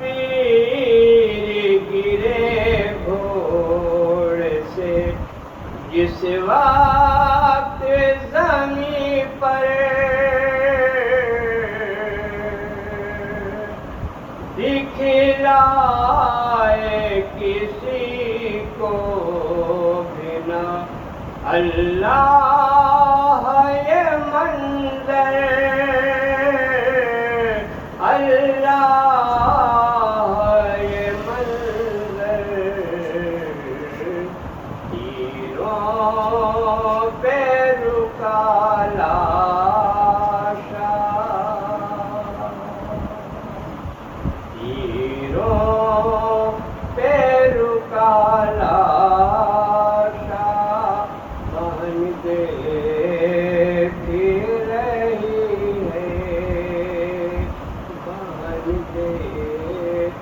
شبیر گرے گھوڑ سے جس وقت زمین پر دکھلائے کسی کو بنا اللہ یہ منظر، اللہ یہ منظر تیروں پہ رکا لاشا، تیروں پہ رکا لاشا بن دیکھ رہی ہے، بن دیکھ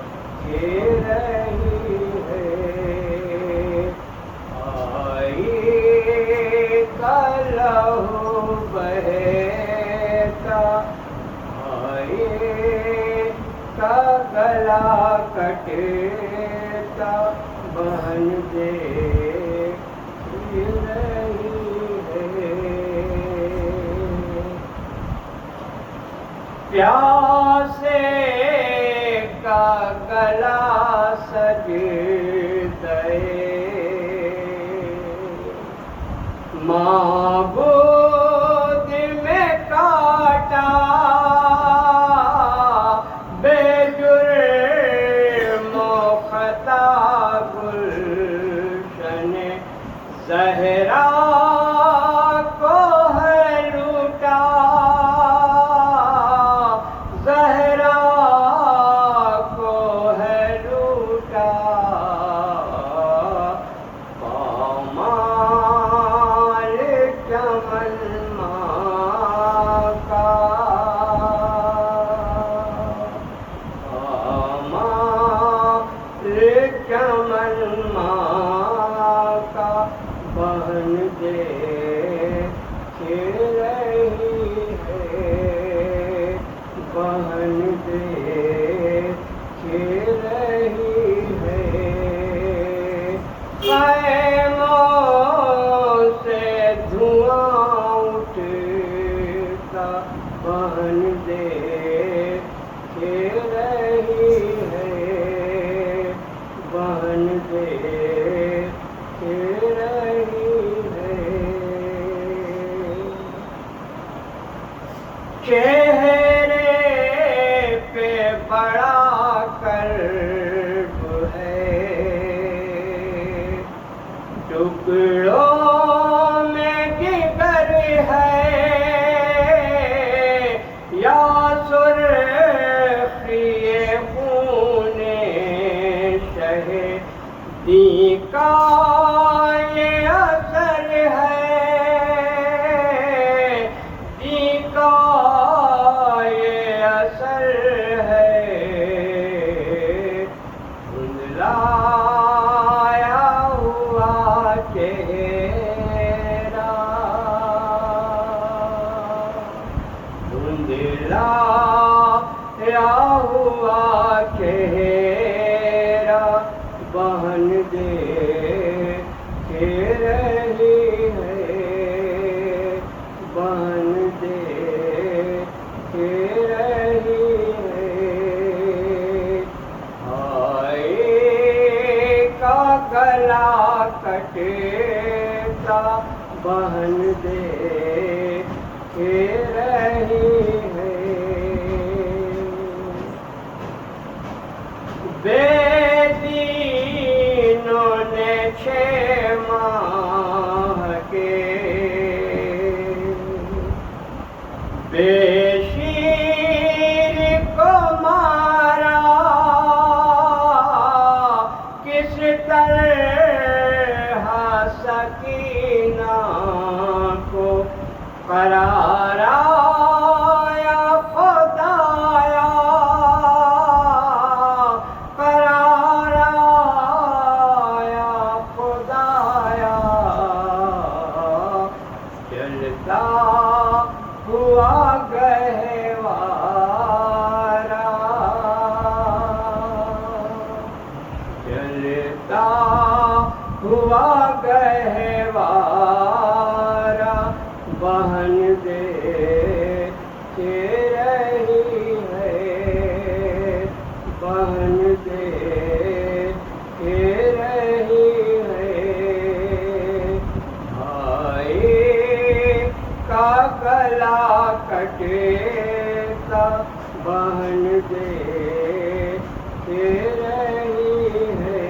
رہی ہے۔ آئی کا لہو بہتا، آئی کا گلا کٹتا بہن دیکھ رہی ہے۔ پیاسے کا گلا سجدے معبود میں کاٹا، بے جرم و خطا گلشن زہرا کو ہے لوٹا، زہرا کو ہے لوٹا۔ پامال چمن ماں کا، پامال چمن ماں کا بہن دیکھ رہی ہے، بہن دیکھ رہی ہے۔ خیموں سے دھواں اٹھتا بہن دیکھ رہی ہے، بہن دیکھ رہی ہے۔ چہرے پہ بڑا کرب ہے، ٹکڑوں میں جگر ہے، کا یہ اثر ہے دھندلایا ہوا چہرہ دھندلایا ہوا چہرہ بہن دے رہی ہے بہن دے رہی ہے آئے کا گلا کٹتا بہن دے رہی ہے بے دینوں نے 6 ماہ کے بے شیر کو مارا کس طرح سکینہ کو قرار آیا خدایا قرار آیا خدایا چلتا ہوا گہوارا چلتا ہوا گہوارا بہن دے رہی ہے بہن دے رہی ہے بھائی کا گلا کٹتا بہن دے رہی ہے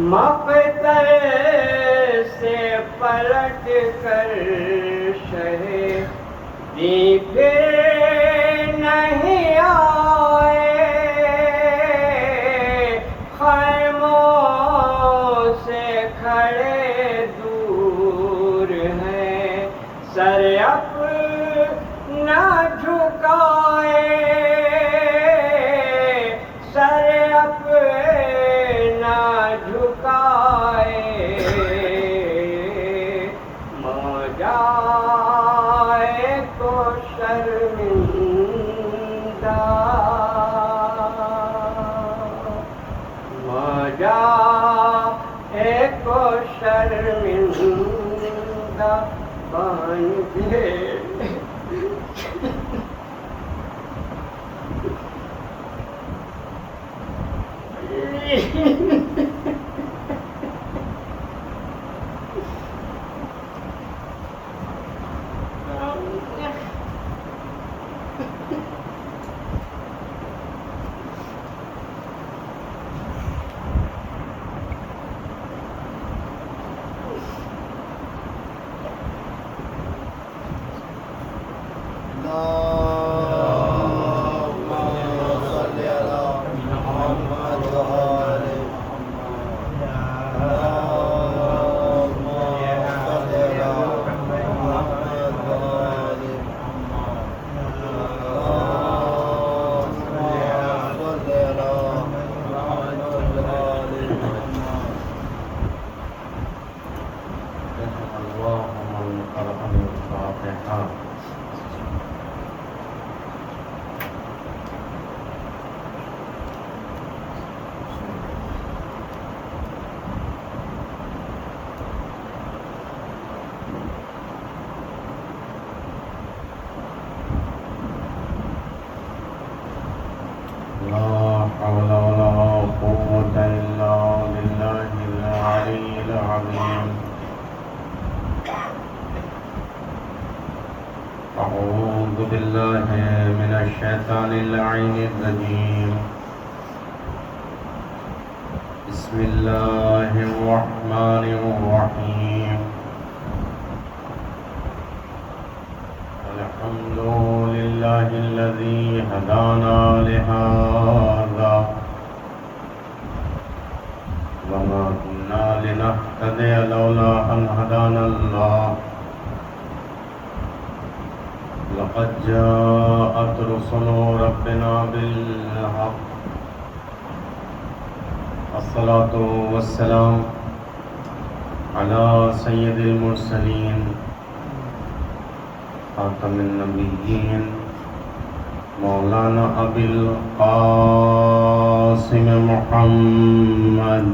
مقتل سے پلٹ کر شہیدی پھر نہیں آئے خیموں سے کھڑے دور ہیں سر اپنا جھکائے سر اپنا جھکائے موجائے کو شرمندہ موجائے کو شرمندہ بہن دے أعوذ بالله من الشيطان اللعين الرجيم بسم الله الرحمن الرحيم الحمد لله الذي هدانا لهذا وما كنا لنهتدي لولا أن هدانا الله لقد جاءت رسل ربنا بالحق الصلاة والسلام على سيد المرسلين خاتم النبيين مولانا أبي القاسم محمد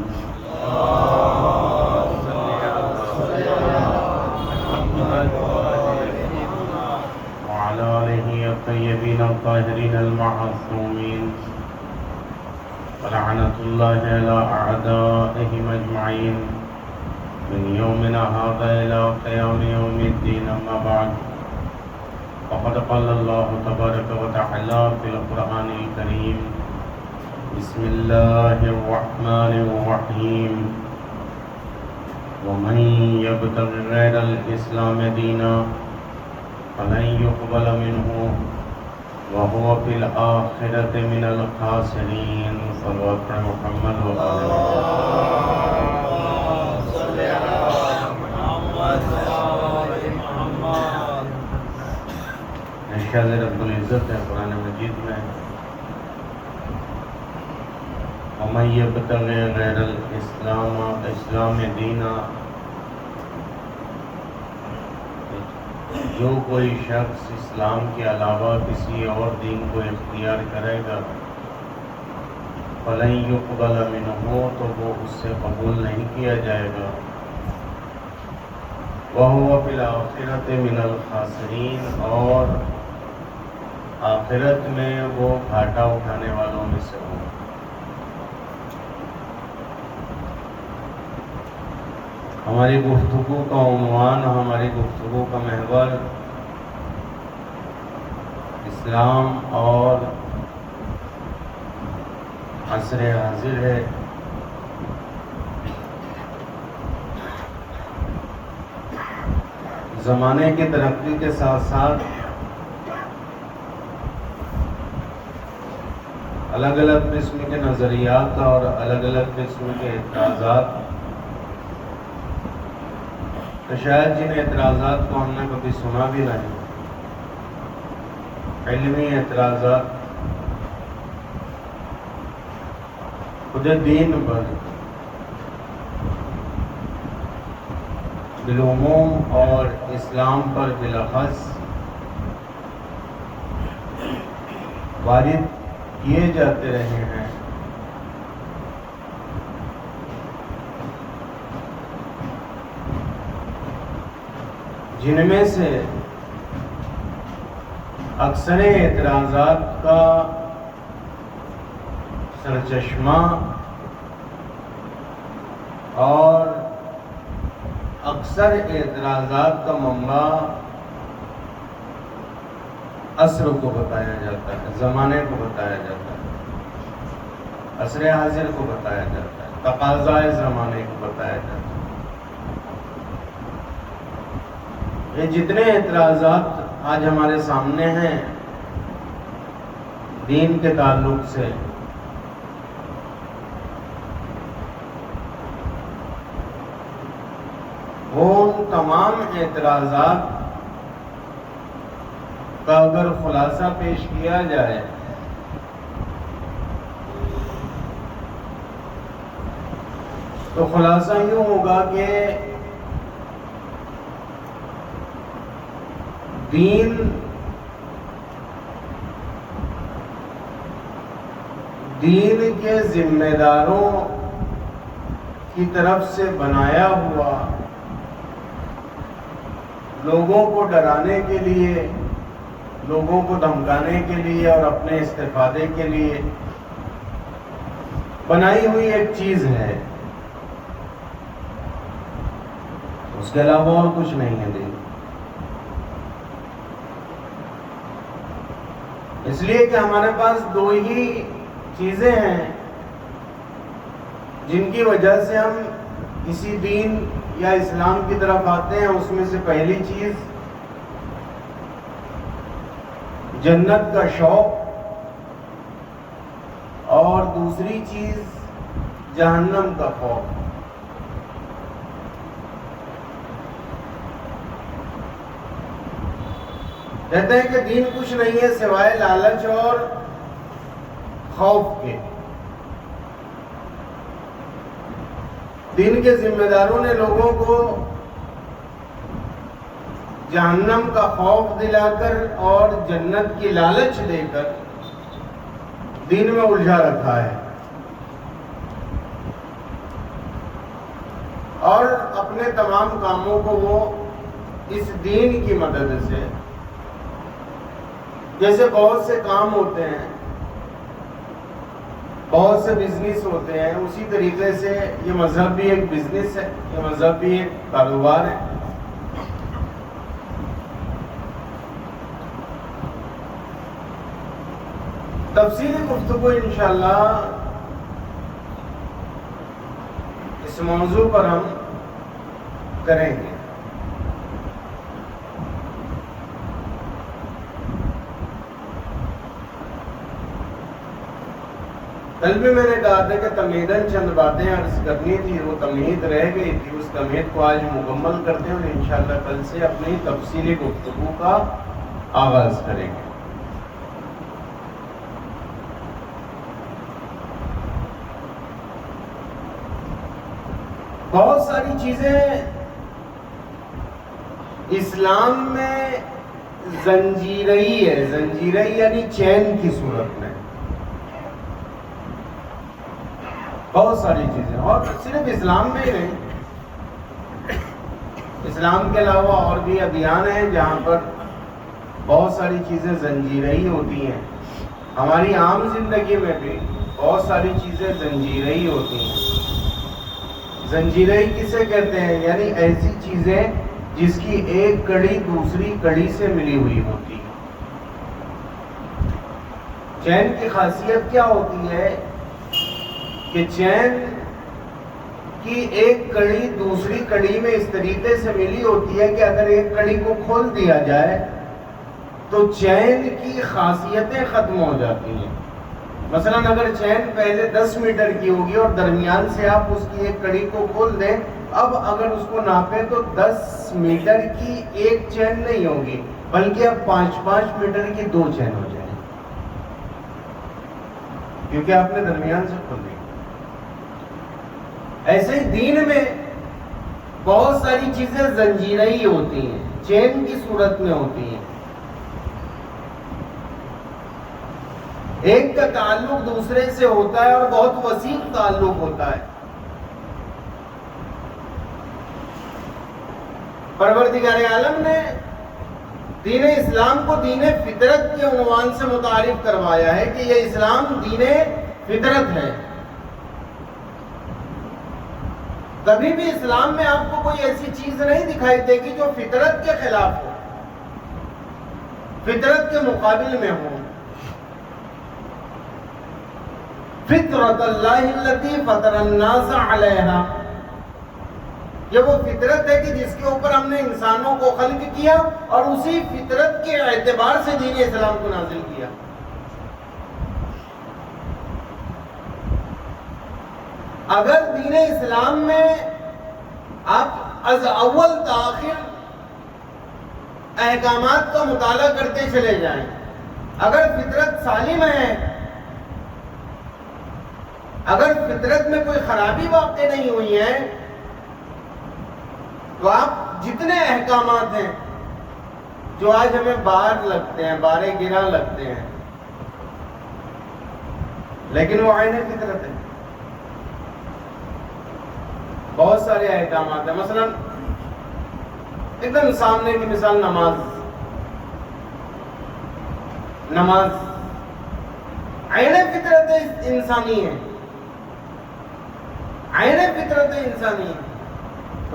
وعلى آله الطيبين الطاهرين المعصومين ولعنة الله على أعدائهم أجمعين من يومنا هذا إلى قيام يوم الدين. أما بعد فقد قال الله تبارك وتعالى في القرآن الكريم بسم الله الرحمن الرحيم ومن يبتغ غير الإسلام دينا فلن يقبل منه وهو في الآخرة من الخاسرين. صلوات محمد وآله ارشاد رب العزت ہے قرآن مجید میں وَمَن يَبْتَغِ غَيْرَ الْإِسْلَامِ دِينًا، جو کوئی شخص اسلام کے علاوہ کسی اور دین کو اختیار کرے گا فَلَن يُقْبَلَ مِنْهُ، تو وہ اس سے قبول نہیں کیا جائے گا، وَهُوَ فِي الْآخِرَةِ مِنَ الْخَاسِرِينَ، اور آخرت میں وہ گھاٹا اٹھانے والوں میں سے ہو. ہماری گفتگو کا عنوان، ہماری گفتگو کا محور اسلام اور عصر حاضر ہے. زمانے کی ترقی کے ساتھ ساتھ الگ الگ قسم کے نظریات اور الگ الگ قسم کے اعتراضات، تو شاید جن اعتراضات کو ہم نے کبھی سنا بھی نہیں، علمی اعتراضات خود دین پر بالعموم اور اسلام پر بالاخص وارد کیے جاتے رہے ہیں. جن میں سے اکثر اعتراضات کا سرچشمہ اور اکثر اعتراضات کا منبع عصر کو بتایا جاتا ہے، زمانے کو بتایا جاتا ہے، عصر حاضر کو بتایا جاتا ہے، تقاضائے زمانے کو بتایا جاتا ہے. یہ جتنے اعتراضات آج ہمارے سامنے ہیں دین کے تعلق سے، وہ تمام اعتراضات کا اگر خلاصہ پیش کیا جائے تو خلاصہ یوں ہوگا کہ دین کے ذمہ داروں کی طرف سے بنایا ہوا، لوگوں کو ڈرانے کے لیے، لوگوں کو دھمکانے کے لیے اور اپنے استفادے کے لیے بنائی ہوئی ایک چیز ہے، اس کے علاوہ اور کچھ نہیں ہے دین. اس لیے کہ ہمارے پاس دو ہی چیزیں ہیں جن کی وجہ سے ہم کسی دین یا اسلام کی طرف آتے ہیں. اس میں سے پہلی چیز جنت کا شوق اور دوسری چیز جہنم کا خوف. کہتے ہیں کہ دین کچھ نہیں ہے سوائے لالچ اور خوف کے. دین کے ذمہ داروں نے لوگوں کو جہنم کا خوف دلا کر اور جنت کی لالچ دے کر دین میں الجھا رکھا ہے، اور اپنے تمام کاموں کو وہ اس دین کی مدد سے، جیسے بہت سے کام ہوتے ہیں، بہت سے بزنس ہوتے ہیں، اسی طریقے سے یہ مذہب بھی ایک بزنس ہے، یہ مذہب بھی ایک کاروبار ہے. تفصیلی گفتگو انشاءاللہ اس موضوع پر ہم کریں گے. کل بھی میں نے کہا تھا کہ تمہیداً چند باتیں عرض کرنی تھی، وہ تمہید رہ گئی تھی، اس تمہید کو آج مکمل کرتے ہیں اور انشاءاللہ کل سے اپنی تفصیلی گفتگو کا آغاز کریں گے. بہت ساری چیزیں اسلام میں زنجیرئی ہے، زنجیرئی یعنی چین کی صورت میں، بہت ساری چیزیں، اور صرف اسلام میں ہی نہیں، اسلام کے علاوہ اور بھی ادیان ہیں جہاں پر بہت ساری چیزیں زنجیرئی ہوتی ہیں. ہماری عام زندگی میں بھی بہت ساری چیزیں زنجیرئی ہوتی ہیں. زنجیرئی کسے کہتے ہیں؟ یعنی ایسی چیزیں جس کی ایک کڑی دوسری کڑی سے ملی ہوئی ہوتی ہے. چین کی خاصیت کیا ہوتی ہے کہ چین کی ایک کڑی دوسری کڑی میں اس طریقے سے ملی ہوتی ہے کہ اگر ایک کڑی کو کھول دیا جائے تو چین کی خاصیتیں ختم ہو جاتی ہیں. مثلا اگر چین پہلے 10 میٹر کی ہوگی اور درمیان سے آپ اس کی ایک کڑی کو کھول دیں، اب اگر اس کو ناپیں تو 10 میٹر کی ایک چین نہیں ہوگی بلکہ اب 5-5 میٹر کی 2 چین ہو جائیں، کیونکہ آپ نے درمیان سے کھول دی. ایسے ہی دین میں بہت ساری چیزیں زنجیرئی ہوتی ہیں، چین کی صورت میں ہوتی ہیں. ایک کا تعلق دوسرے سے ہوتا ہے اور بہت وسیع تعلق ہوتا ہے. پروردگار عالم نے دین اسلام کو دین فطرت کے عنوان سے متعارف کروایا ہے کہ یہ اسلام دین فطرت ہے. کبھی بھی اسلام میں آپ کو کوئی ایسی چیز نہیں دکھائی دے گی جو فطرت کے خلاف ہو، فطرت کے مقابل میں ہو. فطرت اللہ التی فطر الناس علیہا، یہ وہ فطرت ہے کہ جس کے اوپر ہم نے انسانوں کو خلق کیا اور اسی فطرت کے اعتبار سے دین اسلام کو نازل کیا. اگر دین اسلام میں آپ از اول تاخیر احکامات کا مطالعہ کرتے چلے جائیں، اگر فطرت سالم ہے، اگر فطرت میں کوئی خرابی واقع نہیں ہوئی ہے، تو آپ جتنے احکامات ہیں جو آج ہمیں بار لگتے ہیں، بارے گرا لگتے ہیں، لیکن وہ عین فطرت ہے. بہت سارے احکامات ہیں. مثلا ایک دم سامنے کی مثال نماز عین فطرت انسانی ہے، عین فطرت انسانی ہے.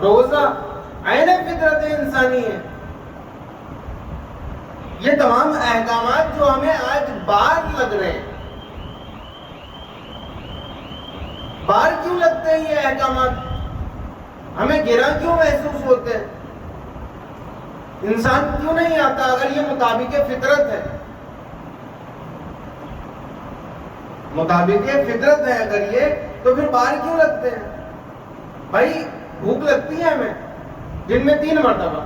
روزہ عین فطرت انسانی ہے. یہ تمام احکامات جو ہمیں آج بار لگ رہے ہیں، بار کیوں لگتے ہیں یہ احکامات؟ ہمیں گرا کیوں محسوس ہوتے ہیں؟ انسان کیوں نہیں آتا اگر یہ مطابق فطرت ہے؟ مطابق فطرت ہے اگر یہ، تو پھر بار کیوں لگتے ہیں؟ بھائی بھوک لگتی ہے ہمیں دن میں 3 مرتبہ،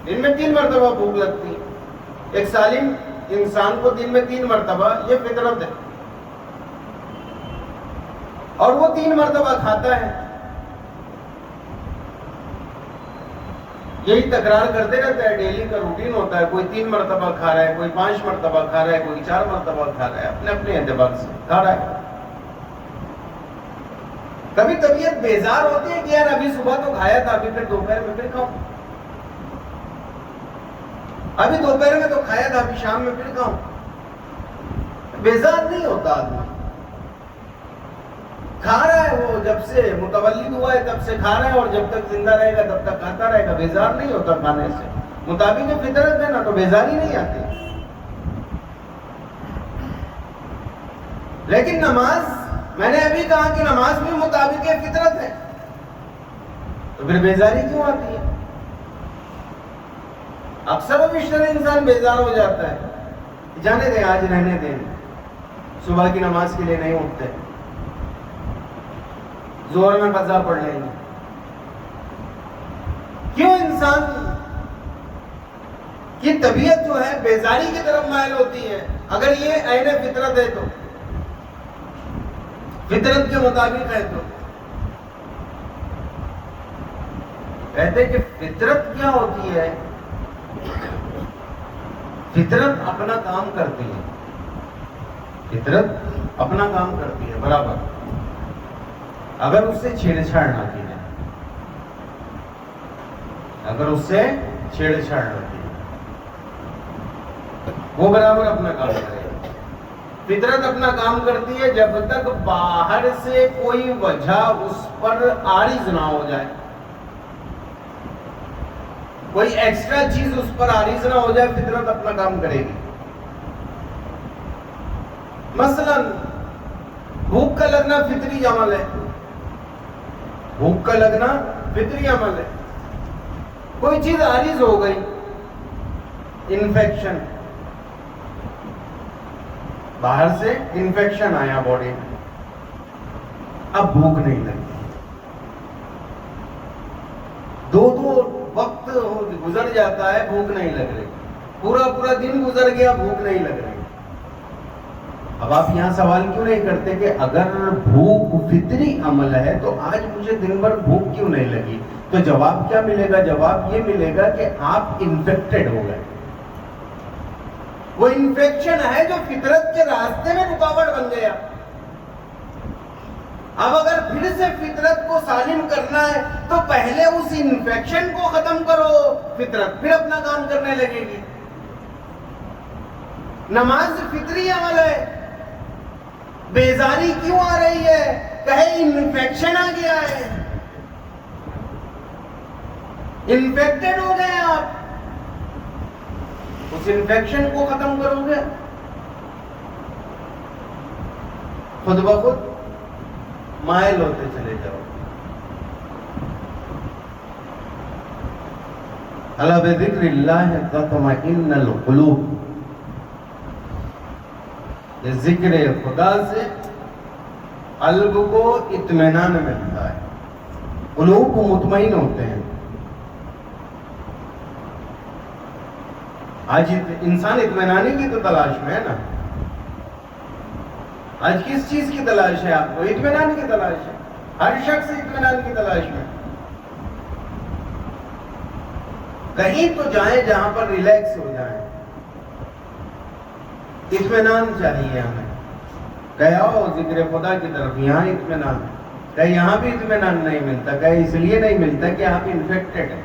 دن میں 3 مرتبہ بھوک لگتی ہے. ایک سالم انسان کو دن میں 3 مرتبہ، یہ فطرت ہے، اور وہ 3 مرتبہ کھاتا ہے. یہی تکرار کرتے رہتا ہے، ڈیلی کا روٹین ہوتا ہے. کوئی 3 مرتبہ کھا رہا ہے، کوئی 5 مرتبہ کھا رہا ہے، کوئی 4 مرتبہ کھا رہا ہے، اپنے اپنے اعتبار سے کھا رہا ہے. کبھی طبیعت بیزار ہوتی ہے کہ یار ابھی صبح تو کھایا تھا، ابھی پھر دوپہر میں پھر کھاؤں، ابھی دوپہر میں تو کھایا تھا، ابھی شام میں پھر کھاؤں. بیزار نہیں ہوتا آدمی، کھا رہا ہے. وہ جب سے متولد ہوا ہے تب سے کھا رہا ہے، اور جب تک زندہ رہے گا تب تک کھاتا رہے گا. بیزار نہیں ہوتا کھانے سے، مطابق فطرت ہے نا، تو بیزاری نہیں آتی. لیکن نماز، میں نے ابھی کہا کہ نماز بھی مطابق فطرت ہے، تو پھر بیزاری کیوں آتی ہے؟ اکثر و بیشتر انسان بیزار ہو جاتا ہے، جانے دیں، آج رہنے دیں، صبح کی نماز کے لیے نہیں اٹھتے، زور میں قضا پڑھ لیں گے. کیوں انسان کی طبیعت جو ہے بیزاری کی طرف مائل ہوتی ہے؟ اگر یہ عین فطرت ہے، تو فطرت کے مطابق ہے، تو کہتے کہ فطرت کیا ہوتی ہے؟ فطرت اپنا کام کرتی ہے، فطرت اپنا کام کرتی ہے برابر، اگر اس سے چھیڑ چھاڑ نہ کی جائے، اگر اس سے چھیڑ چھاڑ نہ کی جائے، وہ برابر اپنا کام کرے. فطرت اپنا کام کرتی ہے جب تک باہر سے کوئی وجہ اس پر عارض نہ ہو جائے، کوئی ایکسٹرا چیز اس پر عارض نہ ہو جائے، فطرت اپنا کام کرے گی. مثلا بھوک کا لگنا فطری عمل ہے، بھوک کا لگنا فطری عمل ہے. کوئی چیز عارض ہو گئی، انفیکشن، باہر سے انفیکشن آیا باڈی میں، اب بھوک نہیں لگتی. 2 وقت گزر جاتا ہے، بھوک نہیں لگ رہی، پورا دن گزر گیا، بھوک نہیں لگ رہی. اب آپ یہاں سوال کیوں نہیں کرتے کہ اگر بھوک فطری عمل ہے تو آج مجھے دن بھر بھوک کیوں نہیں لگی؟ تو جواب کیا ملے گا؟ جواب یہ ملے گا کہ آپ انفیکٹڈ ہو گئے. وہ انفیکشن ہے جو فطرت کے راستے میں رکاوٹ بن گیا. اب اگر پھر سے فطرت کو سالم کرنا ہے تو پہلے اس انفیکشن کو ختم کرو، فطرت پھر اپنا کام کرنے لگے گی. نماز فطری عمل ہے، بیزاری کیوں آ رہی ہے؟ کہے انفیکشن آ گیا ہے، انفیکٹڈ ہو گئے آپ، اس انفیکشن کو ختم کرو گے، خود بخود مائل ہوتے چلے جاؤ. الا بذکر اللہ تطمئن القلوب، یہ ذکر خدا سے قلب کو اطمینان ملتا ہے، قلوب مطمئن ہوتے ہیں. آج انسان اطمینانی کی تو تلاش میں ہے نا. آج کس چیز کی تلاش ہے؟ آپ کو اطمینان کی تلاش ہے، ہر شخص اطمینان کی تلاش میں. کہیں تو جائیں جہاں پر ریلیکس ہو جائیں، اطمینان چاہیے ہمیں. کہ آؤ ذکر خدا کی طرف، یہاں اطمینان، کہ یہاں بھی اطمینان نہیں ملتا. کہ اس لیے نہیں ملتا کہ آپ انفیکٹڈ ہیں.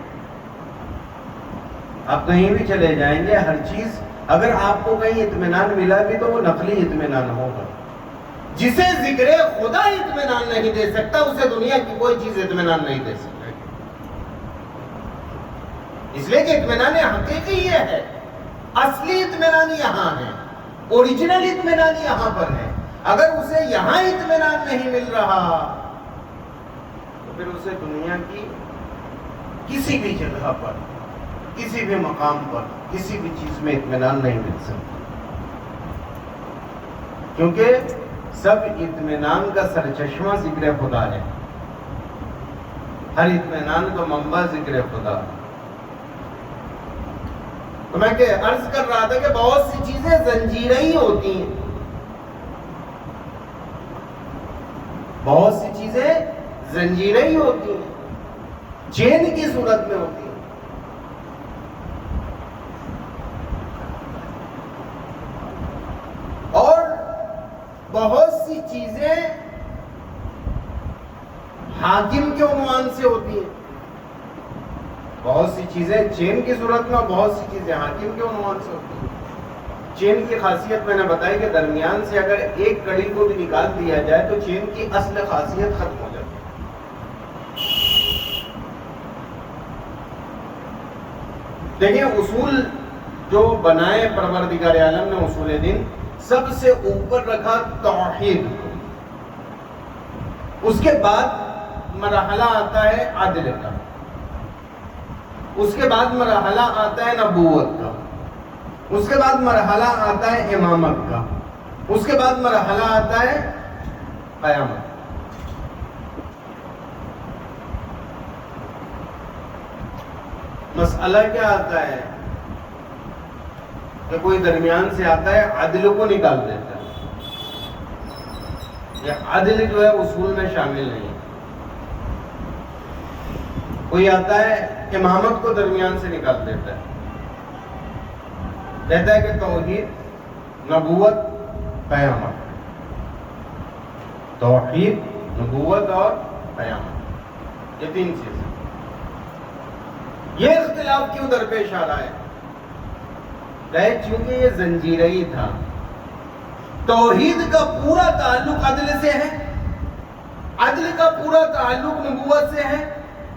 آپ کہیں بھی چلے جائیں گے، ہر چیز، اگر آپ کو کہیں اطمینان ملا بھی تو وہ نقلی اطمینان ہوگا. جسے ذکر خدا اطمینان نہیں دے سکتا، اسے دنیا کی کوئی چیز اطمینان نہیں دے سکتی. اس لیے کہ اطمینان حقیقی یہ ہے، اصلی اطمینان یہاں ہے، اوریجنل اطمینان یہاں پر ہے. اگر اسے یہاں اطمینان نہیں مل رہا تو پھر اسے دنیا کی کسی بھی جگہ پر، کسی بھی مقام پر، کسی بھی چیز میں اطمینان نہیں مل سکتا. کیونکہ سب اطمینان کا سرچشمہ ذکر خدا ہے، ہر اطمینان کا منبع ذکر خدا. تو میں عرض کر رہا تھا کہ بہت سی چیزیں زنجیریں ہی ہوتی ہیں، بہت سی چیزیں زنجیریں ہی ہوتی ہیں، چین کی صورت میں ہوتی ہیں۔ اور بہت سی چیزیں حاکم کے عنوان سے ہوتی ہیں، بہت سی چیزیں چین کی صورت میں اور بہت سی چیزیں حاکم کے عنوان سے ہوتی ہیں۔ چین کی خاصیت میں نے بتائی کہ درمیان سے اگر ایک کڑی کو بھی نکال دیا جائے تو چین کی اصل خاصیت ختم ہو جاتی ہے۔ دیکھیں اصول جو بنائے پروردگار عالم نے، اصول دین، سب سے اوپر رکھا توحید، اس کے بعد مرحلہ آتا ہے عدل کا، اس کے بعد مرحلہ آتا ہے نبوت کا، اس کے بعد مرحلہ آتا ہے امامت کا، اس کے بعد مرحلہ آتا ہے قیامت۔ مسئلہ کیا آتا ہے کہ کوئی درمیان سے آتا ہے عدل کو نکال دیتا ہے، یہ عدل جو ہے اصول میں شامل نہیں ہے۔ کوئی آتا ہے امامت کو درمیان سے نکال دیتا ہے، کہتا ہے کہ توحید، نبوت، قیامت، توحید، نبوت اور قیامت، یہ تین چیزیں۔ یہ اختلاف کیوں درپیش آ رہا ہے؟ چونکہ یہ زنجیرہی تھا۔ توحید کا پورا تعلق عدل سے ہے، عدل کا پورا تعلق نبوت سے ہے،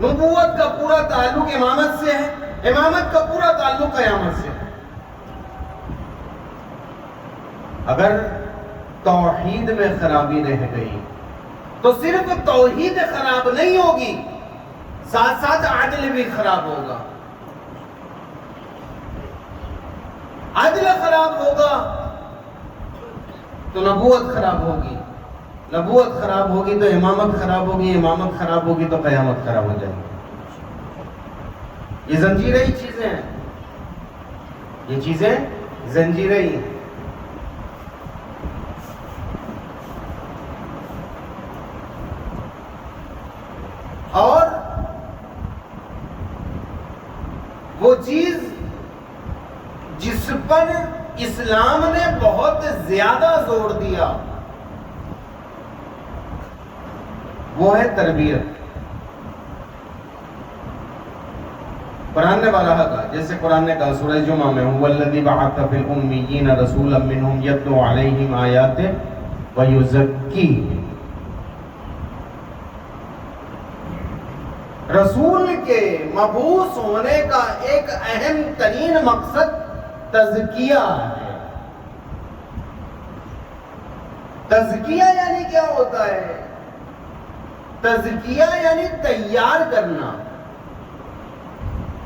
نبوت کا پورا تعلق امامت سے ہے، امامت کا پورا تعلق قیامت سے ہے۔ اگر توحید میں خرابی رہ گئی تو صرف توحید خراب نہیں ہوگی، ساتھ ساتھ عدل بھی خراب ہوگا۔ عدل خراب ہوگا تو نبوت خراب ہوگی، نبوت خراب ہوگی تو امامت خراب ہوگی، امامت خراب ہوگی تو قیامت خراب ہو جائے گی۔ یہ زنجیریں ہی چیزیں ہیں، یہ چیزیں زنجیریں ہی ہیں۔ اور وہ چیز جس پر اسلام نے بہت زیادہ زور دیا وہ ہے تربیت۔ قرآن نے بارہا کہا، جیسے قرآن نے کہا سورہ جمعہ میں هو الذی بعث فی الامیین رسولا منہم یتلو علیہم آیاتہ ویزکیہم۔ رسول کے مبعوث ہونے کا ایک اہم ترین مقصد تزکیہ ہے۔ تزکیہ یعنی کیا ہوتا ہے؟ تزکیہ یعنی تیار کرنا،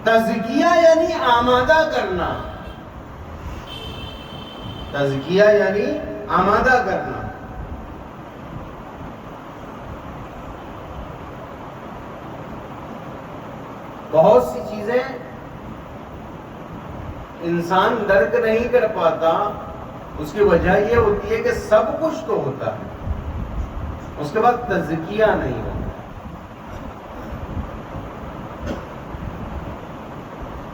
تزکیہ یعنی آمادہ کرنا، تزکیہ یعنی آمادہ کرنا۔ بہت سی چیزیں انسان درک نہیں کر پاتا، اس کی وجہ یہ ہوتی ہے کہ سب کچھ تو ہوتا ہے، اس کے بعد تزکیہ نہیں ہوتا۔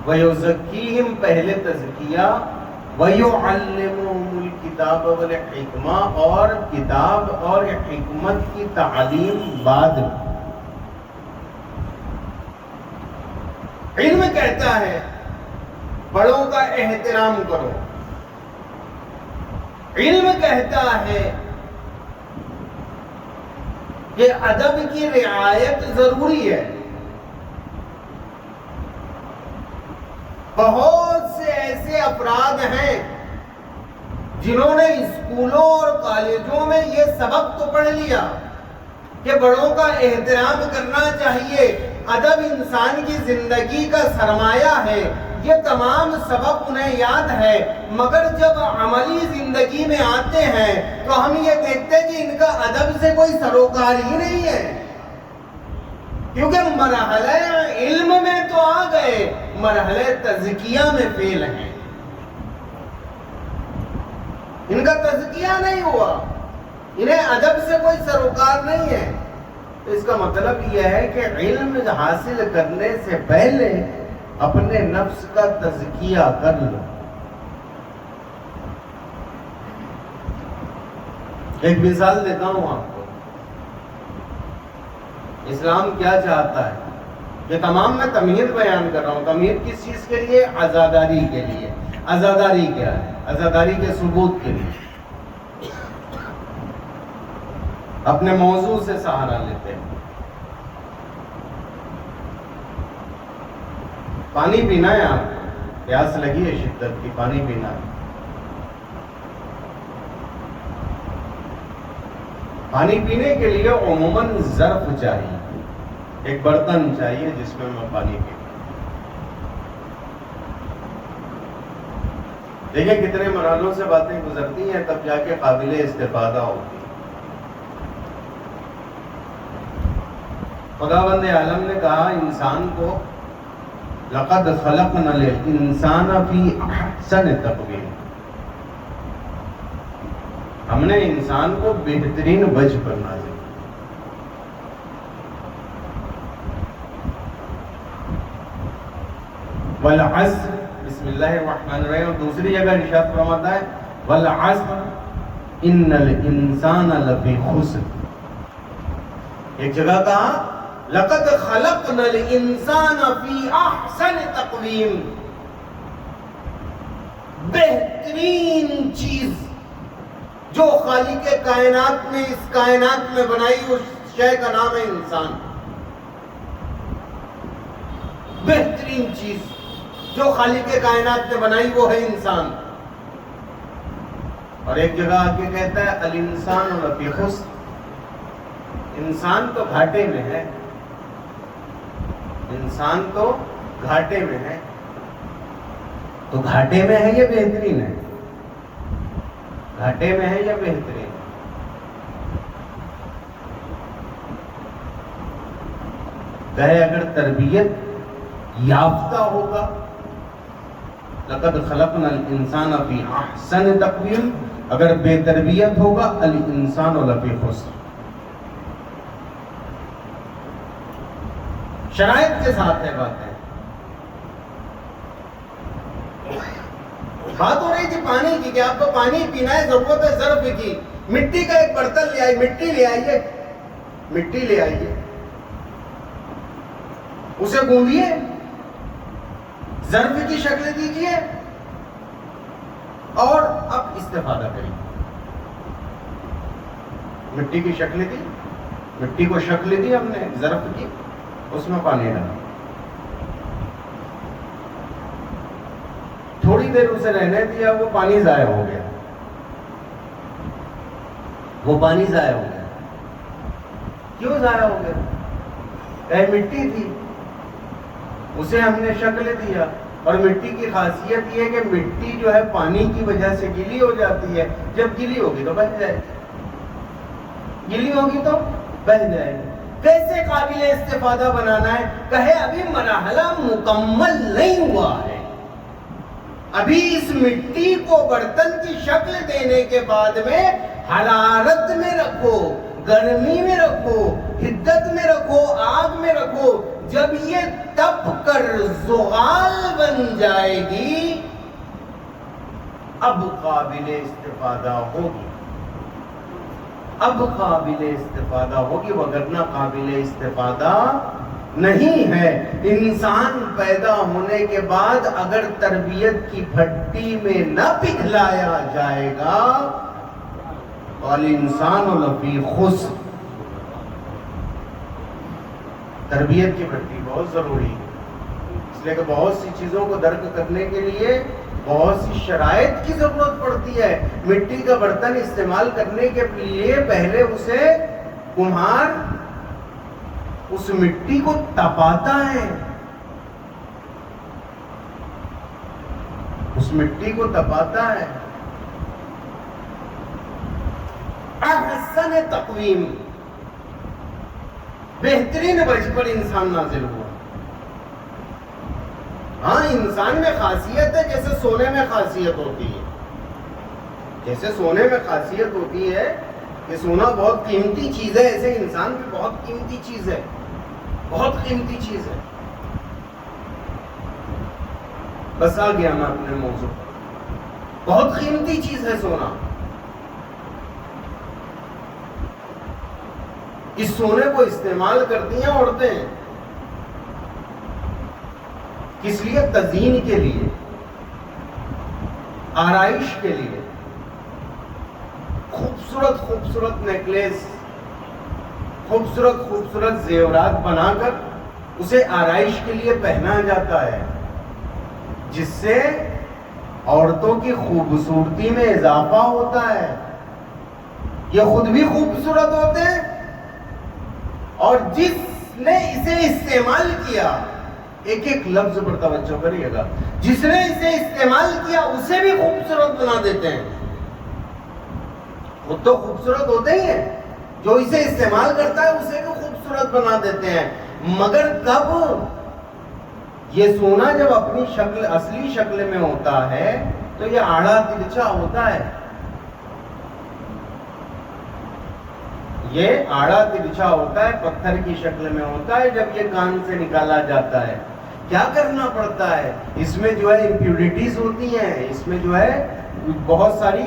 وَيُزَكِّيهِمْ پہلے تزکیہ، وَيُعَلِّمُهُمُ الْكِتَابَ وَالْحِکْمَةَ اور کتاب اور حکمت کی تعلیم بعد میں۔ علم کہتا ہے بڑوں کا احترام کرو، علم کہتا ہے کہ ادب کی رعایت ضروری ہے۔ بہت سے ایسے افراد ہیں جنہوں نے اسکولوں اور کالجوں میں یہ سبق تو پڑھ لیا کہ بڑوں کا احترام کرنا چاہیے، ادب انسان کی زندگی کا سرمایہ ہے، یہ تمام سبق انہیں یاد ہے، مگر جب عملی زندگی میں آتے ہیں تو ہم یہ دیکھتے ہیں کہ ان کا ادب سے کوئی سروکار ہی نہیں ہے۔ کیونکہ مرحلہ علم میں تو آ گئے، مرحلہ تزکیہ میں فیل ہیں، ان کا تزکیہ نہیں ہوا، انہیں ادب سے کوئی سروکار نہیں ہے۔ تو اس کا مطلب یہ ہے کہ علم حاصل کرنے سے پہلے اپنے نفس کا تزکیہ کر لو۔ ایک مثال دیتا ہوں آپ کو، اسلام کیا چاہتا ہے؟ یہ تمام میں تمہید بیان کر رہا ہوں۔ تمہید کس چیز کے لیے؟ عزاداری کے لیے۔ عزاداری کیا ہے؟ عزاداری کے ثبوت کے لیے اپنے موضوع سے سہارا لیتے ہیں۔ پانی پینا ہے، آپ کو پیاس لگی ہے شدت کی، پانی پینا ہے۔ پانی پینے کے لیے عموماً ظرف چاہیے، ایک برتن چاہیے جس میں میں پانی پیوں۔ دیکھیں کتنے مرحلوں سے باتیں گزرتی ہیں، تب جا کے قابل استفادہ ہوتی ہے۔ خداوند عالم نے کہا انسان کو لقد خلقنا الانسان فی احسن تقویم، ہم نے انسان کو بہترین وجہ پر نازل کیا۔ والعصر، بسم اللہ الرحمن الرحیم، دوسری جگہ ارشاد فرماتا ہے والعصر ان الانسان لفی خسر، ایک جگہ کہا لقد خلقنا الانسان فی احسن تقویم، بہترین چیز جو خالق کائنات نے اس کائنات میں بنائی اس شے کا نام ہے انسان۔ بہترین چیز جو خالق کائنات نے بنائی وہ ہے انسان۔ اور ایک جگہ آ کے کہتا ہے الانسان لفی خسر، انسان تو گھاٹے میں ہے، انسان تو گھاٹے میں ہے۔ تو گھاٹے میں ہے یا بہترین ہے؟ گھاٹے میں ہے یا بہترین؟ کہے اگر تربیت یافتہ ہوگا، لقد خلقنا الانسان فی احسن تقویم، اگر بے تربیت ہوگا الانسان لفی خسر۔ شرائط کے ساتھ ہے باتیں۔ بات ہو رہی تھی پانی کی کہ آپ کو پانی پینا ہے، ضرورت ہے ظرف کی، مٹی کا ایک برتن لے آئیے، مٹی لے آئیے، مٹی لے آئیے، اسے گوندھیے، ظرف کی شکل دیجیے اور اب استفادہ کریے۔ مٹی کی شکل دی، مٹی کو شکل دی ہم نے ظرف کی، اس میں پانی ڈالا، تھوڑی دیر اسے رہنے دیا، وہ پانی ضائع ہو گیا، وہ پانی ضائع ہو گیا۔ کیوں ضائع ہو گیا؟ کہ مٹی تھی، اسے ہم نے شکل دیا، اور مٹی کی خاصیت یہ ہے کہ مٹی جو ہے پانی کی وجہ سے گیلی ہو جاتی ہے، جب گیلی ہوگی تو بہہ جائے گی، گیلی ہوگی تو بہہ جائے گی۔ کیسے قابل استفادہ بنانا ہے؟ کہے ابھی مرحلہ مکمل نہیں ہوا ہے، ابھی اس مٹی کو برتن کی شکل دینے کے بعد میں حرارت میں رکھو، گرمی میں رکھو، حدت میں رکھو، آگ میں رکھو، جب یہ تپ کر زغال بن جائے گی اب قابل استفادہ ہوگی، اب قابل استفادہ ہوگی، وگرنہ قابل استفادہ نہیں ہے۔ انسان پیدا ہونے کے بعد اگر تربیت کی بھٹی میں نہ پگھلایا جائے گا تو الانسان لفی خسر۔ تربیت کی بھٹی بہت ضروری ہے، اس لیے کہ بہت سی چیزوں کو درک کرنے کے لیے بہت سی شرائط کی ضرورت پڑتی ہے۔ مٹی کا برتن استعمال کرنے کے لیے پہلے اسے کمہار اس مٹی کو تپاتا ہے، اس مٹی کو تپاتا ہے۔ احسن تقویم، بہترین وجہ پر انسان نازل ہوا. ہاں انسان میں خاصیت ہے جیسے سونے میں خاصیت ہوتی ہے. جیسے سونے میں خاصیت ہوتی ہے کہ سونا بہت قیمتی چیز ہے، ایسے انسان بھی بہت قیمتی چیز ہے، بہت قیمتی چیز ہے. بس آ گیا میں اپنے موضوع پر. بہت قیمتی چیز ہے سونا. اس سونے کو استعمال کرتی ہیں عورتیں کس لیے؟ تزئین کے لیے، آرائش کے لیے. خوبصورت خوبصورت نیکلیس، خوبصورت خوبصورت زیورات بنا کر اسے آرائش کے لیے پہنا جاتا ہے، جس سے عورتوں کی خوبصورتی میں اضافہ ہوتا ہے. یہ خود بھی خوبصورت ہوتے ہیں اور جس نے اسے استعمال کیا، ایک ایک لفظ پر توجہ کریے گا، جس نے اسے استعمال کیا اسے بھی خوبصورت بنا دیتے ہیں. خود تو خوبصورت ہوتے ہی ہیں، جو اسے استعمال کرتا ہے اسے بھی خوبصورت بنا دیتے ہیں. مگر کب؟ یہ سونا جب اپنی شکل، اصلی شکل میں ہوتا ہے تو یہ آڑا ترچھا ہوتا ہے. یہ آڑا ترچھا ہوتا ہے، پتھر کی شکل میں ہوتا ہے. جب یہ کان سے نکالا جاتا ہے کیا کرنا پڑتا ہے؟ اس میں جو ہے امپیورٹیز ہوتی ہیں، اس میں جو ہے بہت ساری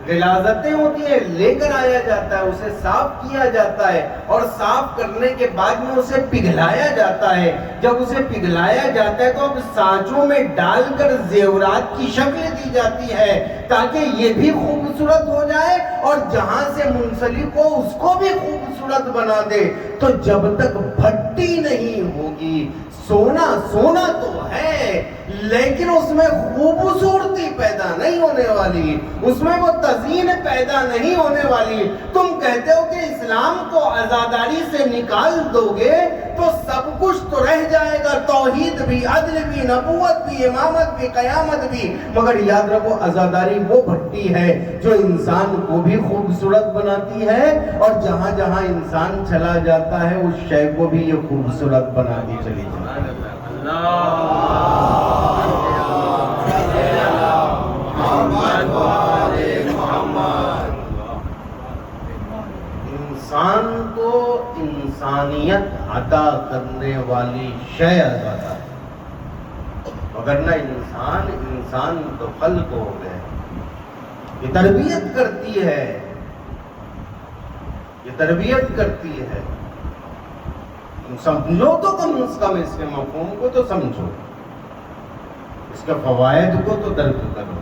غلاظتیں ہوتی ہیں، لے کر آیا جاتا ہے، اسے صاف کیا جاتا ہے اور صاف کرنے کے بعد میں اسے پگھلایا جاتا ہے. جب اسے پگھلایا جاتا ہے تو اب سانچوں میں ڈال کر زیورات کی شکل دی جاتی ہے تاکہ یہ بھی خوبصورت ہو جائے اور جہاں سے منسلک ہو اس کو بھی خوبصورت بنا دے. تو جب تک بھٹی نہیں ہوگی، سونا سونا تو ہے لیکن اس میں خوبصورتی پیدا نہیں ہونے والی، اس میں وہ تزئین پیدا نہیں ہونے والی. تم کہتے ہو کہ اسلام کو عزاداری سے نکال دو گے تو سب کچھ تو رہ جائے گا، توحید بھی، عدل بھی، نبوت بھی، امامت بھی، قیامت بھی. مگر یاد رکھو عزاداری وہ بھٹی ہے جو انسان کو بھی خوبصورت بناتی ہے اور جہاں جہاں انسان چلا جاتا ہے اس شے کو بھی یہ خوبصورت بناتی چلی جاتی ہے. انسان کو انسانیت عطا کرنے والی شے عزادہ ہے، وگرنہ انسان تو خلق ہو گئے. یہ تربیت کرتی ہے، یہ تربیت کرتی ہے. تم سمجھو تو کم از کم اس کے مفہوم کو تو سمجھو، اس کے فوائد کو تو درک کرو.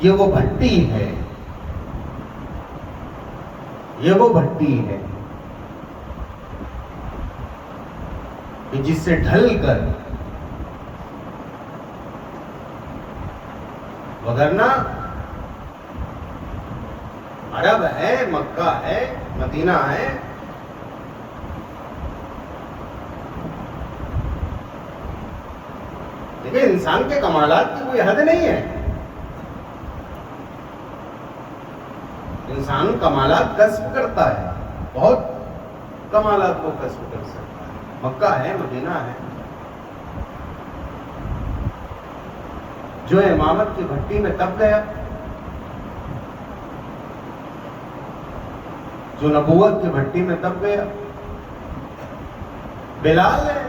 یہ وہ بھٹی ہے، یہ وہ بھٹی ہے کہ جس سے ڈھل کر، وگرنہ عرب ہے، مکہ ہے، مدینہ ہے، لیکن انسان کے کمالات کی کوئی حد نہیں ہے. انسان کمالات کسب کرتا ہے، بہت کمالات کو کسب کر سکتا ہے. مکہ ہے، مدینہ ہے، جو امامت کی بھٹی میں تپ گیا، جو نبوت کی بھٹی میں تپ گیا. بلال ہے،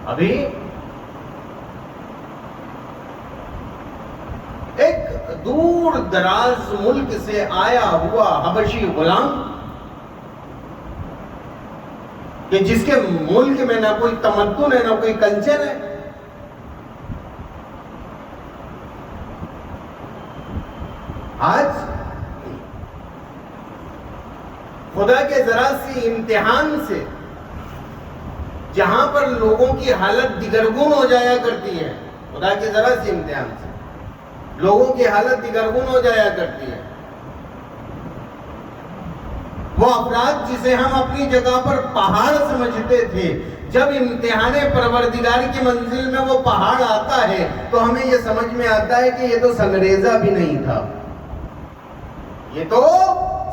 ابھی ایک دور دراز ملک سے آیا ہوا حبشی غلام کہ جس کے ملک میں نہ کوئی تمدن ہے نہ کوئی کلچر ہے. آج خدا کے ذرا سی امتحان سے جہاں پر لوگوں کی حالت دگرگون ہو جایا کرتی ہے، خدا کے ذرا سی امتحان سے لوگوں کی حالت دگرگون ہو جایا کرتی ہے. وہ افراد جسے ہم اپنی جگہ پر پہاڑ سمجھتے تھے، جب امتحان پروردگار کی منزل میں وہ پہاڑ آتا ہے تو ہمیں یہ سمجھ میں آتا ہے کہ یہ تو سنگریزہ بھی نہیں تھا، یہ تو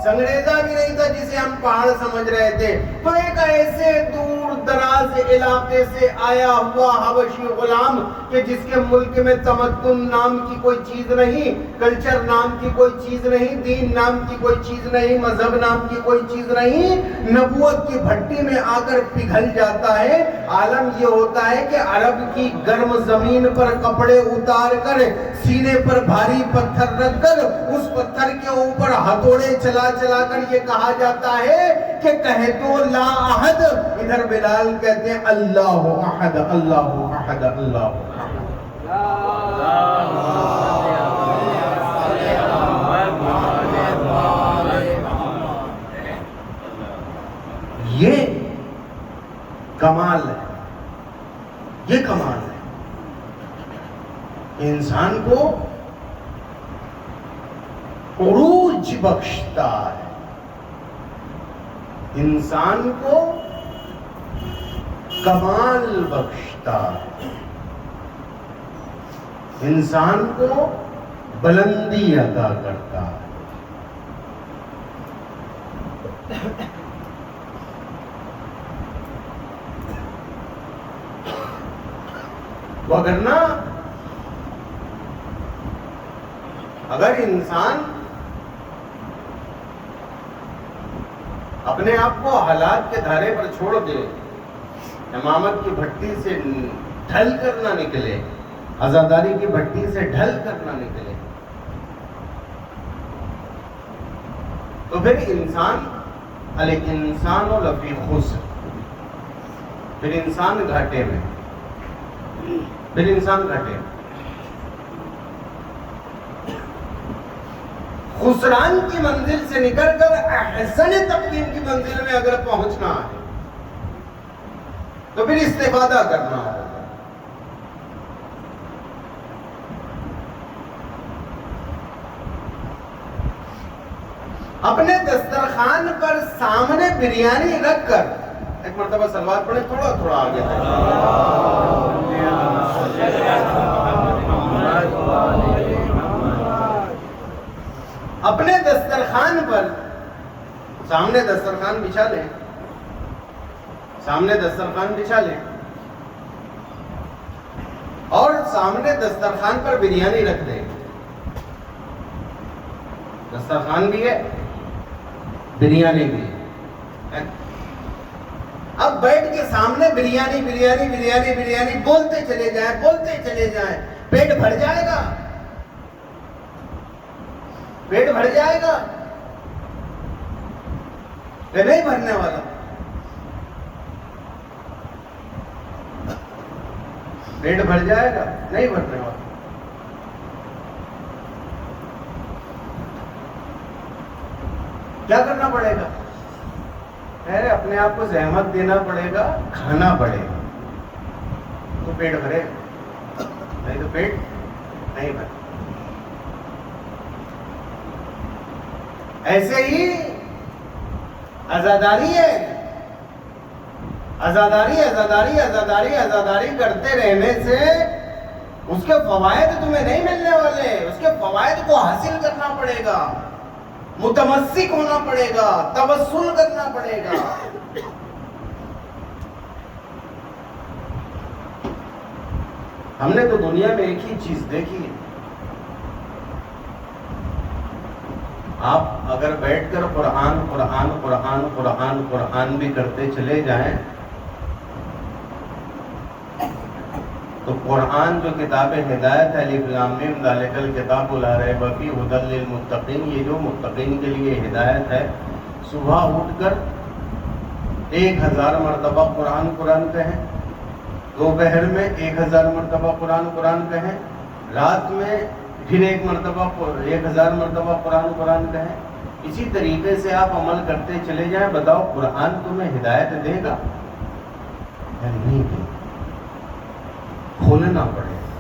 سنگریزہ بھی نہیں تھا جسے ہم پہاڑ سمجھ رہے تھے، تو ایک ایسے دور دراز علاقے سے آیا ہوا حبشی غلام کہ جس کے ملک میں تمدن نام کی کوئی چیز نہیں، کلچر نام کی کوئی چیز نہیں، دین نام کی کوئی چیز نہیں، مذہب نام کی کوئی چیز نہیں، نبوت کی بھٹی میں آ کر پگھل جاتا ہے۔ عالم یہ ہوتا ہے کہ عرب کی گرم زمین پر کپڑے اتار کر، سینے پر بھاری پتھر رکھ کر، اس پتھر کے اوپر ہتھوڑے چلا چلا کر یہ کہا جاتا ہے کہ کہہ دو لا احد، ادھر بلال کہتے ہیں اللہ احد اللہ احد اللہ احد۔ یہ کمال ہے، یہ کمال ہے، انسان کو عروج بخشتا ہے، انسان کو کمال بخشتا ہے، انسان کو بلندی عطا کرتا ہے۔ وگرنہ اگر انسان اپنے آپ کو حالات کے دھارے پر چھوڑ دے، امامت کی بھٹی سے ڈھل کر نہ نکلے، عزاداری کی بھٹی سے ڈھل کر نہ نکلے، تو پھر انسان الانسان لفی خسر، پھر انسان گھاٹے میں، پھر انسان گھاٹے میں۔ خسران کی منزل سے نکل کر احسن تقویم کی منزل میں اگر پہنچنا ہے تو پھر استفادہ کرنا ہوگا۔ اپنے دسترخوان پر سامنے بریانی رکھ کر، ایک مرتبہ سلوات پڑھیں، تھوڑا تھوڑا آگے اپنے دسترخوان پر سامنے دسترخوان بچھا لیں، سامنے دسترخوان بچھا لیں اور سامنے دسترخوان پر بریانی رکھ دیں۔ دسترخوان بھی ہے، بریانی بھی ہے۔ اب بیٹھ کے سامنے بریانی بریانی بریانی بریانی بولتے چلے جائیں، بولتے چلے جائیں، پیٹ بھر جائے گا، پیٹ بھر جائے گا کہ نہیں بھرنے والا؟ پیٹ بھر جائے گا، نہیں بھرنے والا۔ کیا کرنا پڑے گا؟ اپنے آپ کو زحمت دینا پڑے گا، کھانا پڑے گا تو پیٹ بھرے گا، نہیں تو پیٹ نہیں بھرے۔ ایسے ہی عزاداری ہے، عزاداری عزاداری عزاداری عزاداری کرتے رہنے سے اس کے فوائد تمہیں نہیں ملنے والے، اس کے فوائد کو حاصل کرنا پڑے گا، متمسک ہونا پڑے گا، توسل کرنا پڑے گا۔ ہم نے تو دنیا میں ایک ہی چیز دیکھی ہے، آپ اگر بیٹھ کر قرآن قرآن قرآن قرآن قرآن بھی کرتے چلے جائیں تو قرآن جو کتاب ہدایت ہے، الف لام میم ذالک الکتاب لا ریب فیہ ھدی للمتقین، یہ جو متقین کے لیے ہدایت ہے، صبح اٹھ کر 1000 مرتبہ قرآن قرآن کہیں، دوپہر میں 1000 مرتبہ قرآن قرآن کہیں، رات میں پھر 1 مرتبہ 1000 مرتبہ قرآن قرآن کہیں۔ اسی طریقے سے آپ عمل کرتے چلے جائیں، بتاؤ قرآن تمہیں ہدایت دے گا یا نہیں دے گا؟ کھولنا پڑے گا،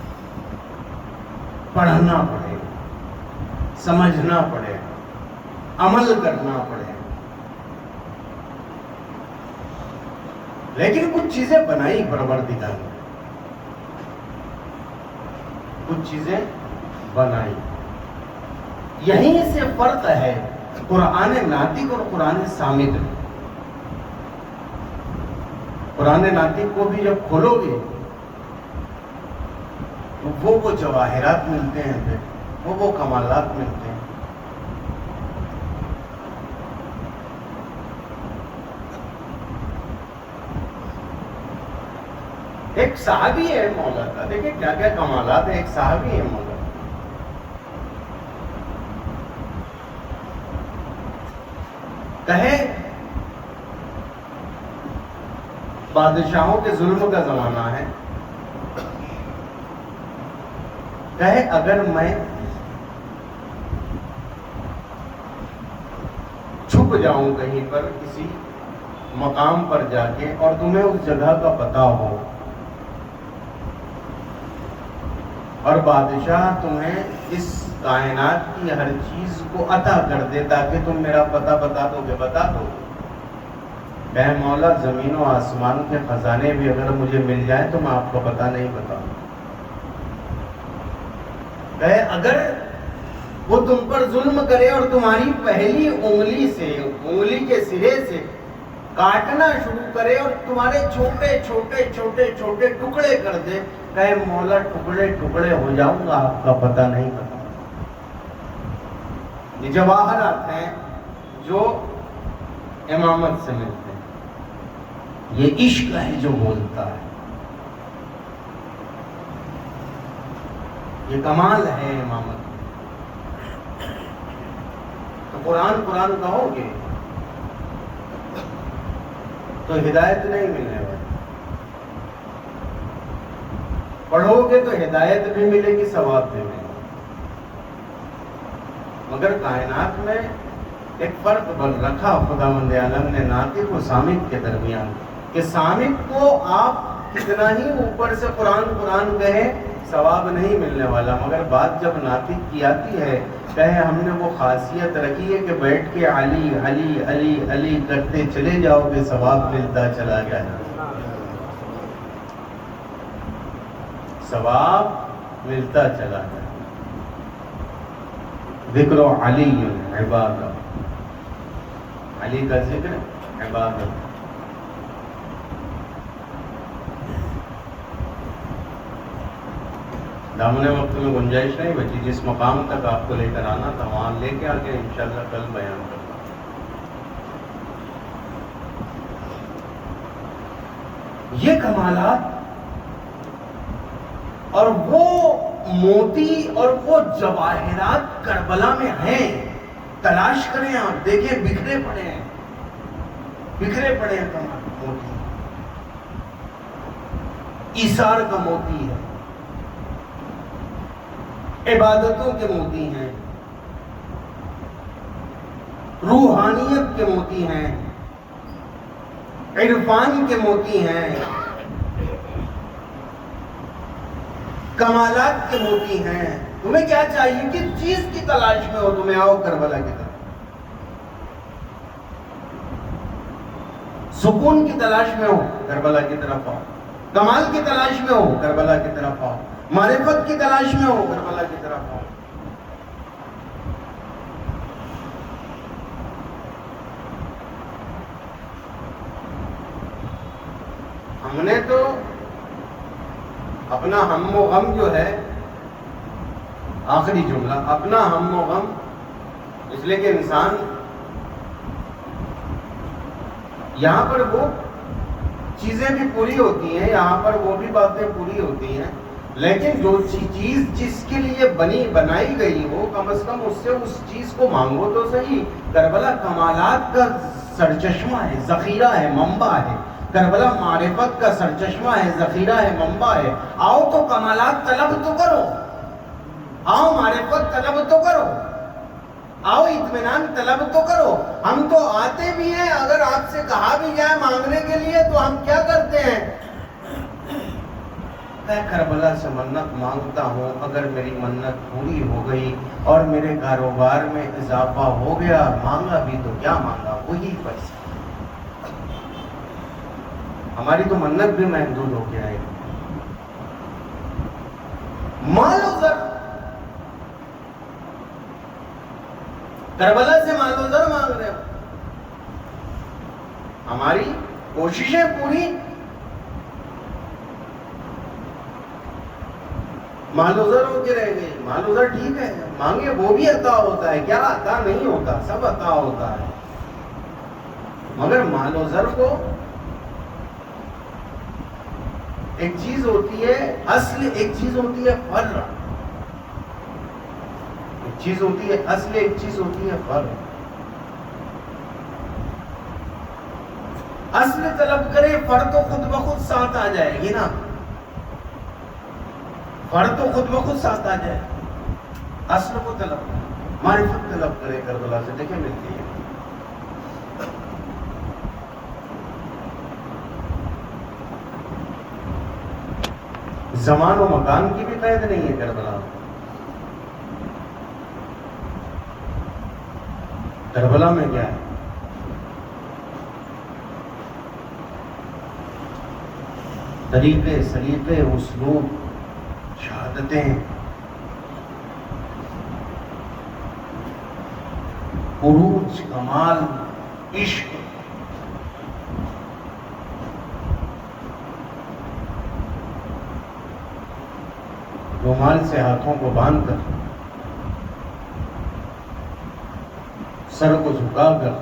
پڑھنا پڑے گا، سمجھنا پڑے گا، عمل کرنا پڑے گا۔ لیکن کچھ چیزیں بنائی پروردگار نے، کچھ چیزیں بنائی، یہیں سے فرق ہے قرآن ناطق اور قرآن صامت ہے. قرآن ناطق کو بھی جب کھولو گے تو وہ جواہرات ملتے ہیں پھر وہ کمالات ملتے ہیں. ایک صحابی ہے مولا کا، دیکھیں کیا کیا کمالات ہیں. ایک صحابی ہے مولا، کہے بادشاہوں کے ظلم کا زمانہ ہے، کہے اگر میں چھپ جاؤں کہیں پر کسی مقام پر جا کے اور تمہیں اس جگہ کا پتہ ہو اور بادشاہ تمہیں اس کائنات کی ہر چیز کو عطا کر دے تاکہ تم میرا پتہ بتا دو گے، بتا دو. اے مولا زمین و آسمان کے خزانے بھی اگر مجھے مل جائیں تو میں آپ کو پتہ نہیں بتاؤں. اے اگر وہ تم پر ظلم کرے اور تمہاری پہلی انگلی کے سرے سے کاٹنا شروع کرے اور تمہارے چھوٹے چھوٹے چھوٹے چھوٹے ٹکڑے کر دے، کہے مولا ٹکڑے ٹکڑے ہو جاؤں گا، آپ کا پتہ نہیں بتاؤں. یہ جواہرات ہیں جو امامت سے ملتے ہیں. یہ عشق ہے جو بولتا ہے، یہ کمال ہے امامت. تو قرآن کہو گے تو ہدایت نہیں ملنے والی، پڑھو گے تو ہدایت بھی ملے گی، ثواب بھی ملے گا. مگر کائنات میں ایک فرق بن رکھا خداوند عالم نے ناطق و صامت کے درمیان کہ صامت کو آپ کتنا ہی اوپر سے قرآن کہیں ثواب نہیں ملنے والا، مگر بات جب ناطق کی آتی ہے کہے ہم نے وہ خاصیت رکھی ہے کہ بیٹھ کے علی علی علی علی کرتے چلے جاؤ گے، ثواب ملتا چلا گیا، ثواب ملتا چلا گیا. ذکر علی عبادت، علی کا ذکر عبادت. دامن وقت میں گنجائش نہیں بچی، جس مقام تک آپ کو لے کر آنا تھا وہاں لے کے آگے انشاءاللہ کل بیان کرنا. یہ کمالات اور وہ موتی اور وہ جواہرات کربلا میں ہیں. تلاش کریں آپ، دیکھیں بکھرے پڑے ہیں موتی. ایثار کا موتی ہے، عبادتوں کے موتی ہیں، روحانیت کے موتی ہیں، عرفان کے موتی ہیں، کمالات کے موتی ہیں. تمہیں کیا چاہیے؟ کس چیز کی تلاش میں ہو تمہیں؟ آؤ کربلا کی طرف. سکون کی تلاش میں ہو کربلا کی طرف آؤ. کمال کی تلاش میں ہو کربلا کی طرف آؤ. معرفت کی تلاش میں ہو کربلا کی طرف آؤ. ہم نے تو اپنا ہم و غم جو ہے، آخری جملہ، اپنا ہم و غم، اس لیے کہ انسان یہاں پر وہ چیزیں بھی پوری ہوتی ہیں، یہاں پر وہ بھی باتیں پوری ہوتی ہیں، لیکن جو چیز جس کے لیے بنائی گئی ہو کم از کم اس سے اس چیز کو مانگو تو صحیح. کربلا کمالات کا سرچشمہ ہے، ذخیرہ ہے، منبع ہے. کربلا معرفت کا سرچشمہ ہے، ذخیرہ ہے، منبع ہے. آؤ تو کمالات طلب تو کرو، آؤ معرفت طلب تو کرو، آؤ اطمینان طلب تو کرو. ہم تو آتے بھی ہیں، اگر آپ سے کہا بھی جائے مانگنے کے لیے تو ہم کیا کرتے ہیں؟ میں کربلا سے منت مانگتا ہوں، اگر میری منت پوری ہو گئی اور میرے کاروبار میں اضافہ ہو گیا، مانگا بھی تو کیا مانگا، وہی پیسہ. ہماری تو منت بھی محدود ہو کے آئے گی. مال و زر کربلا سے مال و زر مانگ رہے ہو. ہماری کوششیں پوری مال و زر ہو کے رہ گئی. مال و زر ٹھیک ہے مانگے وہ بھی عطا ہوتا ہے, کیا عطا نہیں ہوتا, سب عطا ہوتا ہے, مگر مال و زر کو ایک چیز ہوتی ہے اصل, ایک چیز ہوتی ہے فرع, ایک چیز ہوتی ہے اصل, ایک چیز ہوتی ہے فرع. اصل طلب کرے فرع تو خود بخود ساتھ آ جائے گی نا, فرع تو خود بخود ساتھ آ جائے. اصل کو طلب, معرفت طلب کرے کربلا سے, دیکھیں ملتی ہے. زمان و مکان کی بھی قید نہیں ہے کربلا. کربلا میں کیا ہے؟ طریقے, سلیقے, اسلوب, شہادتیں, عروج, کمال, عشق, رومال سے ہاتھوں کو باندھ کر, سر کو جھکا کر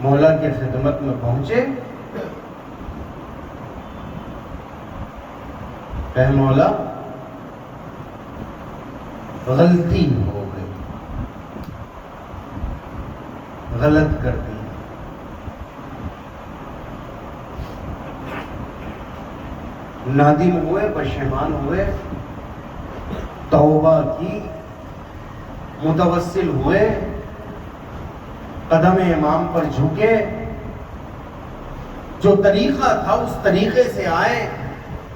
مولا کی خدمت میں پہنچے, اے مولا غلطی ہو گئی, غلط کر دی, نادم ہوئے, پشیمان ہوئے, توبہ کی, متوسل ہوئے, قدم امام پر جھکے, جو طریقہ تھا اس طریقے سے آئے,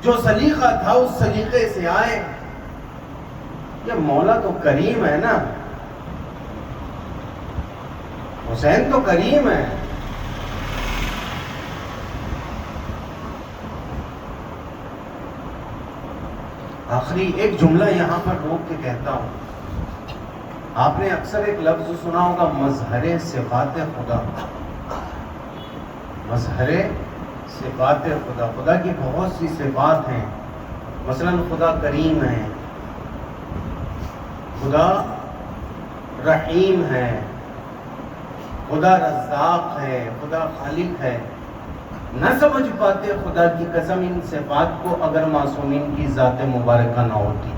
جو سلیقہ تھا اس سلیقے سے آئے. یہ مولا تو کریم ہے نا, حسین تو کریم ہے. آخری ایک جملہ یہاں پر روک کے کہتا ہوں. آپ نے اکثر ایک لفظ سنا ہوگا, مظہر صفات خدا. مظہر صفات خدا, خدا کی بہت سی صفات ہیں. مثلا خدا کریم ہے, خدا رحیم ہے, خدا رزاق ہے, خدا خالق ہے. نہ سمجھ پاتے خدا کی قسم ان صفات کو اگر معصومین کی ذات مبارکہ نہ ہوتی.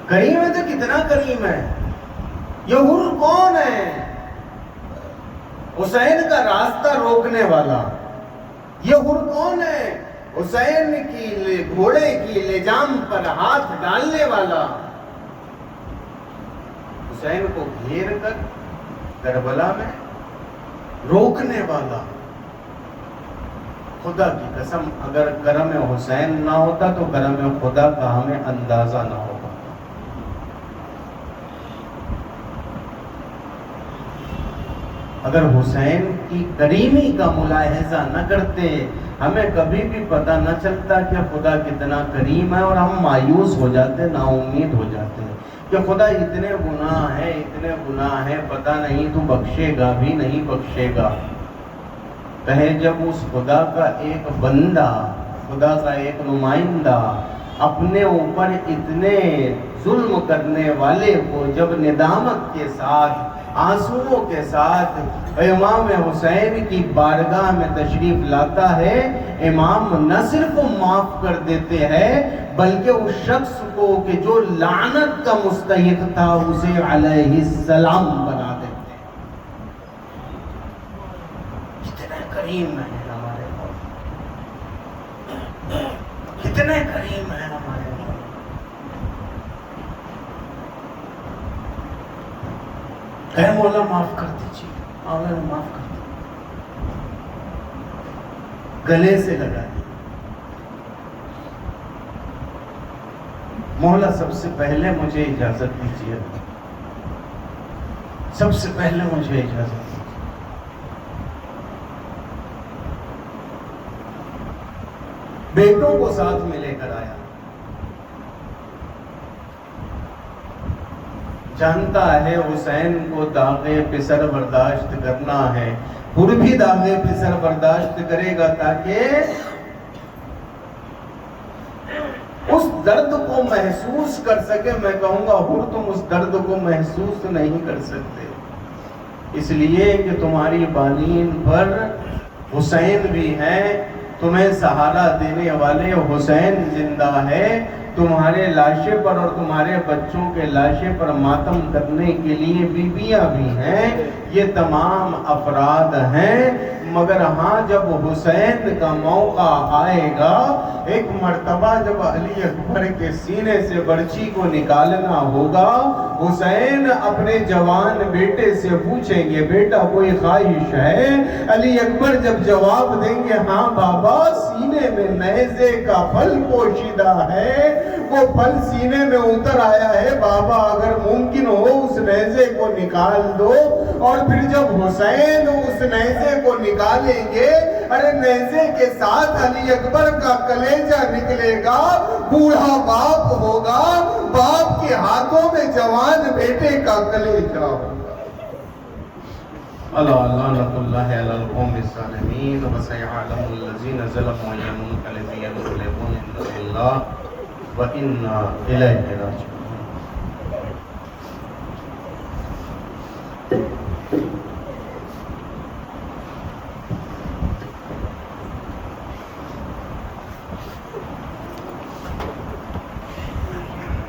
کریم ہے تو کتنا کریم ہے. یہ حر کون ہے؟ حسین کا راستہ روکنے والا. یہ حر کون ہے؟ حسین کی گھوڑے کی لجام پر ہاتھ ڈالنے والا, حسین کو گھیر کر کربلا میں روکنے والا. خدا کی قسم اگر کرم حسین نہ ہوتا تو کرم خدا کا ہمیں اندازہ نہ ہوگا. اگر حسین کی کریمی کا ملاحظہ نہ کرتے ہمیں کبھی بھی پتہ نہ چلتا کہ خدا کتنا کریم ہے, اور ہم مایوس ہو جاتے, نا امید ہو جاتے کہ خدا اتنے گناہ ہیں, اتنے گناہ ہیں, پتہ نہیں تو بخشے گا بھی نہیں بخشے گا. کہے جب اس خدا کا ایک بندہ, خدا کا ایک نمائندہ اپنے اوپر اتنے ظلم کرنے والے کو جب ندامت کے ساتھ, آنسوؤں کے ساتھ امام حسین کی بارگاہ میں تشریف لاتا ہے, امام نہ صرف معاف کر دیتے ہیں بلکہ اس شخص کو کہ جو لعنت کا مستحق تھا اسے علیہ السلام بنا دیتے ہیں. کتنے کریم ہیں ہمارے مولا, کتنے کریم ہیں ہمارے مولا. اے مولا معاف کر دیجیے, مولا معاف کر دیجیے, گلے سے لگا دی. مولا سب سے پہلے مجھے اجازت دیجیے, سب سے پہلے مجھے اجازت دیجیے. بیٹوں کو ساتھ میں لے کر آیا, جانتا ہے حسین کو داغ پسر برداشت کرنا ہے، حر بھی داغ پسر برداشت کرے گا تاکہ اس درد کو محسوس کر سکے۔ میں کہوں گا حر تم اس درد کو محسوس نہیں کر سکتے، اس لیے کہ تمہاری بالین پر حسین بھی ہے، تمہیں سہارا دینے والے حسین زندہ ہے، تمہارے لاشے پر اور تمہارے بچوں کے لاشے پر ماتم کرنے کے لیے بیویاں بھی ہیں، یہ تمام افراد ہیں۔ مگر ہاں جب حسین کا موقع آئے گا، ایک مرتبہ جب علی اکبر کے سینے سے برچی کو نکالنا ہوگا، حسین اپنے جوان بیٹے سے پوچھیں گے بیٹا کوئی خواہش ہے؟ علی اکبر جب جواب دیں گے ہاں بابا، سینے میں نیزے کا پھل پوشیدہ ہے، وہ پھل سینے میں اتر آیا ہے بابا، اگر ممکن ہو اس نیزے کو نکال دو۔ اور پھر جب حسین اس نیزے کو نکالیں گے، ارے نیزے کے ساتھ علی اکبر کا کلیجہ نکلے گا، بوڑھا باپ ہوگا، باپ کے ہاتھوں میں جوان بیٹے کا کلیجہ ہوگا۔ اللہ لعنت اللہ علی القوم الظالمین وسيعلم الذين ظلموا أي منقلب ينقلبون إلى الله وإنا إليه راجعون۔